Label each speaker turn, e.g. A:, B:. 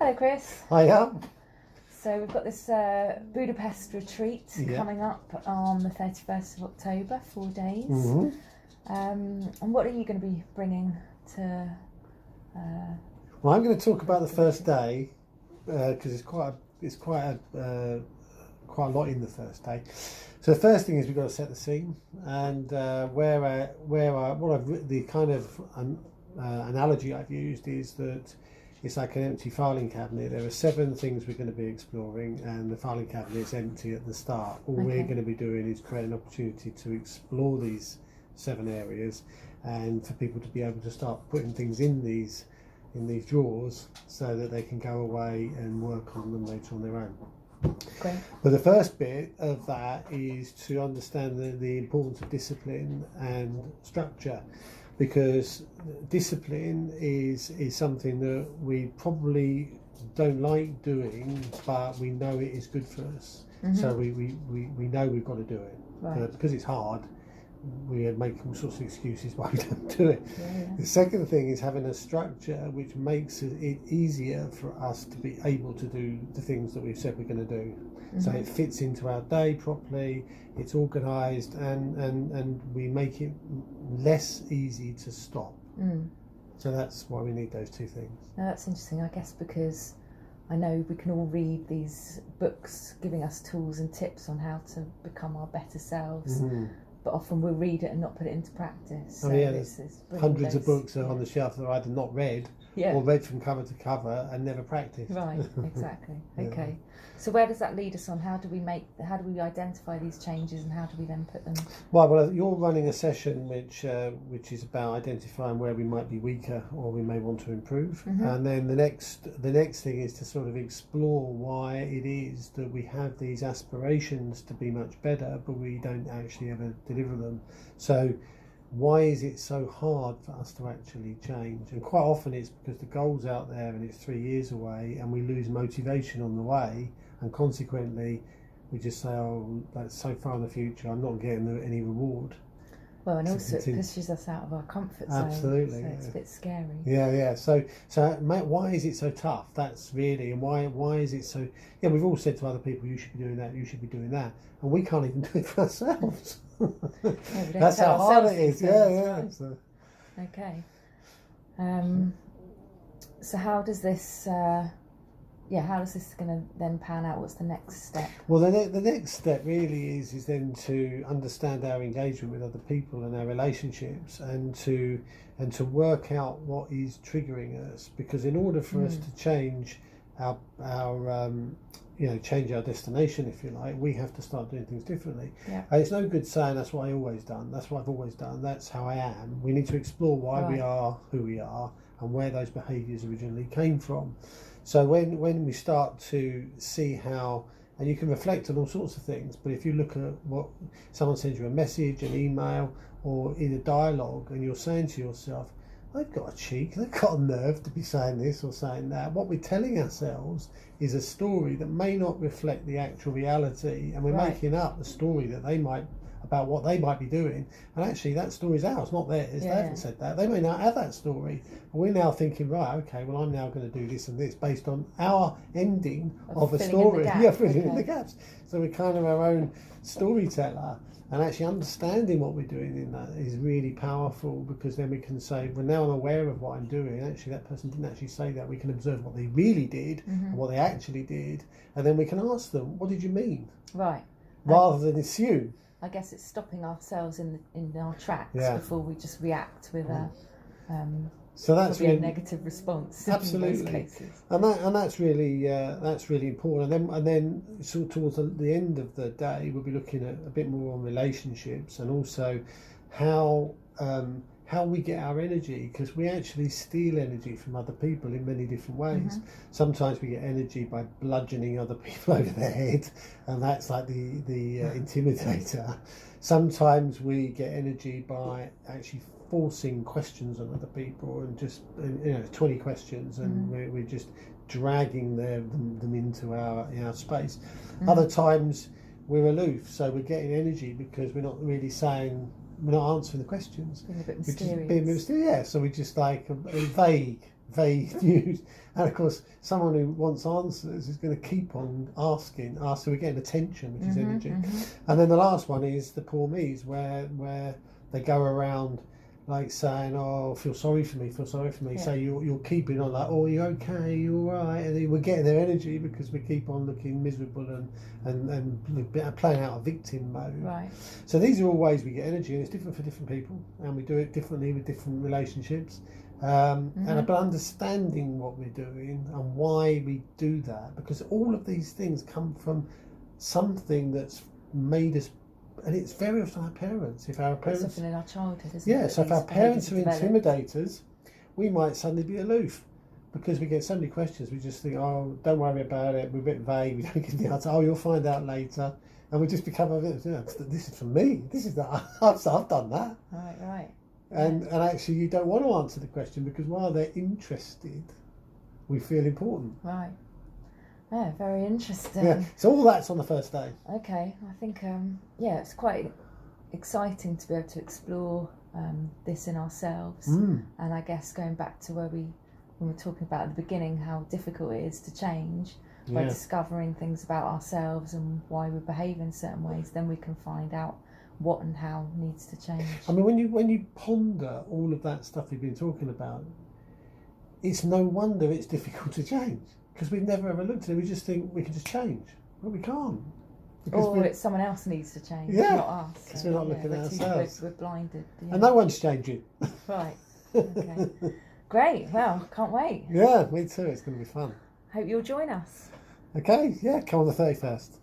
A: Hello, Chris.
B: Hiya.
A: So we've got this Budapest retreat coming up on the 31st of October, 4 days.
B: Mm-hmm.
A: And what are you going to be bringing to...
B: Well, I'm going to talk about the first day because it's quite a lot in the first day. So the first thing is we've got to set the scene, and the kind of analogy I've used is that it's like an empty filing cabinet. There are 7 things we're going to be exploring, and the filing cabinet is empty at the start. All we're going to be doing is create an opportunity to explore these 7 areas, and for people to be able to start putting things in these drawers so that they can go away and work on them later on their own.
A: Great.
B: But the first bit of that is to understand the importance of discipline and structure, because discipline is something that we probably don't like doing, but we know it is good for us. Mm-hmm. So we know we've got to do it.
A: Right.
B: But because it's hard, we make all sorts of excuses why we don't do it.
A: Yeah.
B: The second thing is having a structure which makes it easier for us to be able to do the things that we've said we're going to do. Mm-hmm. So it fits into our day properly, it's organised, and we make it less easy to stop. So that's why we need those 2 things.
A: Now that's interesting, I guess, because I know we can all read these books giving us tools and tips on how to become our better selves. Mm-hmm. But often we'll read it and not put it into practice. So
B: there's hundreds of books are on the shelf that are either not read or read from cover to cover and never practiced.
A: Right, exactly. Okay. So where does that lead us on? How do we identify these changes, and how do we then put them?
B: Well, you're running a session which is about identifying where we might be weaker or we may want to improve. Mm-hmm. And then the next thing is to sort of explore why it is that we have these aspirations to be much better, but we don't actually ever deliver them. So why is it so hard for us to actually change? And quite often it's because the goal's out there and it's 3 years away, and we lose motivation on the way, and consequently we just say, oh, that's so far in the future, I'm not getting any reward.
A: Well, and also it pushes us out of our comfort zone.
B: Absolutely.
A: So it's a bit scary.
B: Yeah. So why is it so tough? That's really, and why is it so... Yeah, we've all said to other people, you should be doing that, you should be doing that, and we can't even do it for ourselves. That's how hard it is. Yeah.
A: Right.
B: So.
A: Okay. So how does this going to then pan out? What's the next step?
B: Well, the next step really is then to understand our engagement with other people and our relationships, and to work out what is triggering us. Because in order for us to change our change our destination, if you like, we have to start doing things differently. Yeah. And it's no good saying that's what I've always done, that's what I've always done, that's how I am. We need to explore why we are who we are and where those behaviours originally came from. So when we start to see how, and you can reflect on all sorts of things, but if you look at what someone sends you a message, an email, or in a dialogue, and you're saying to yourself, they've got a cheek, they've got a nerve to be saying this or saying that. What we're telling ourselves is a story that may not reflect the actual reality, and we're making up the story that they might, about what they might be doing, and actually that story's ours, not theirs. They haven't said that. They may not have that story, but we're now thinking, right, okay, well, I'm now going to do this and this based on our ending of a story. Filling in the gaps. So we're kind of our own storyteller. And actually understanding what we're doing in that is really powerful, because then we can say, well, now I'm aware of what I'm doing. Actually, that person didn't actually say that. We can observe what they really did and what they actually did. And then we can ask them, what did you mean?
A: Right.
B: Rather than assume.
A: I guess it's stopping ourselves in our tracks before we just react with
B: so that's really
A: a negative response.
B: Absolutely.
A: In most cases.
B: And that's really important. And then sort of towards the end of the day, we'll be looking at a bit more on relationships, and also how we get our energy, because we actually steal energy from other people in many different ways. Sometimes we get energy by bludgeoning other people over their head, and that's like the intimidator. Sometimes we get energy by actually forcing questions on other people, and just 20 questions, and we're just dragging them into our space. Other times we're aloof, so we're getting energy because we're not really saying, we're not answering the questions.
A: Being a bit
B: We're just
A: mysterious.
B: being mysterious. So we're just like vague. vague news. And of course, someone who wants answers is going to keep on asking. So we're getting attention, which is energy. And then the last one is the poor me's, where they go around like saying, "Oh, feel sorry for me, feel sorry for me." So you're keeping on like, "Oh, you're okay, you're all right," and we're getting their energy because we keep on looking miserable and playing out a victim mode.
A: Right.
B: So these are all ways we get energy, and it's different for different people, and we do it differently with different relationships. But understanding what we're doing and why we do that, because all of these things come from something that's made us. And it's very often our parents. If our parents,
A: something in our childhood, isn't it?
B: Yeah, so if our parents are intimidators, we might suddenly be aloof because we get so many questions. We just think, "Oh, don't worry about it. We're a bit vague. We don't give the answer. Oh, you'll find out later," and we just become a bit. This is for me. This is that I've done that.
A: Right.
B: And actually, you don't want to answer the question because while they're interested, we feel important.
A: Right. Yeah, very interesting.
B: Yeah, so all that's on the first day.
A: Okay, I think it's quite exciting to be able to explore this in ourselves. And I guess going back to when we were talking about at the beginning how difficult it is to change, by discovering things about ourselves and why we behave in certain ways, then we can find out what and how needs to change.
B: I mean, when you ponder all of that stuff we've been talking about, it's no wonder it's difficult to change. Because we've never ever looked at it, we just think we can just change. Well, we can't.
A: Or it's someone else needs to change, not us.
B: Because we're not looking at ourselves.
A: We're blinded.
B: And no one's changing.
A: Right. Okay. Great. Well, can't wait.
B: Yeah, me too. It's going to be fun.
A: Hope you'll join us.
B: Okay, yeah, come on the 31st.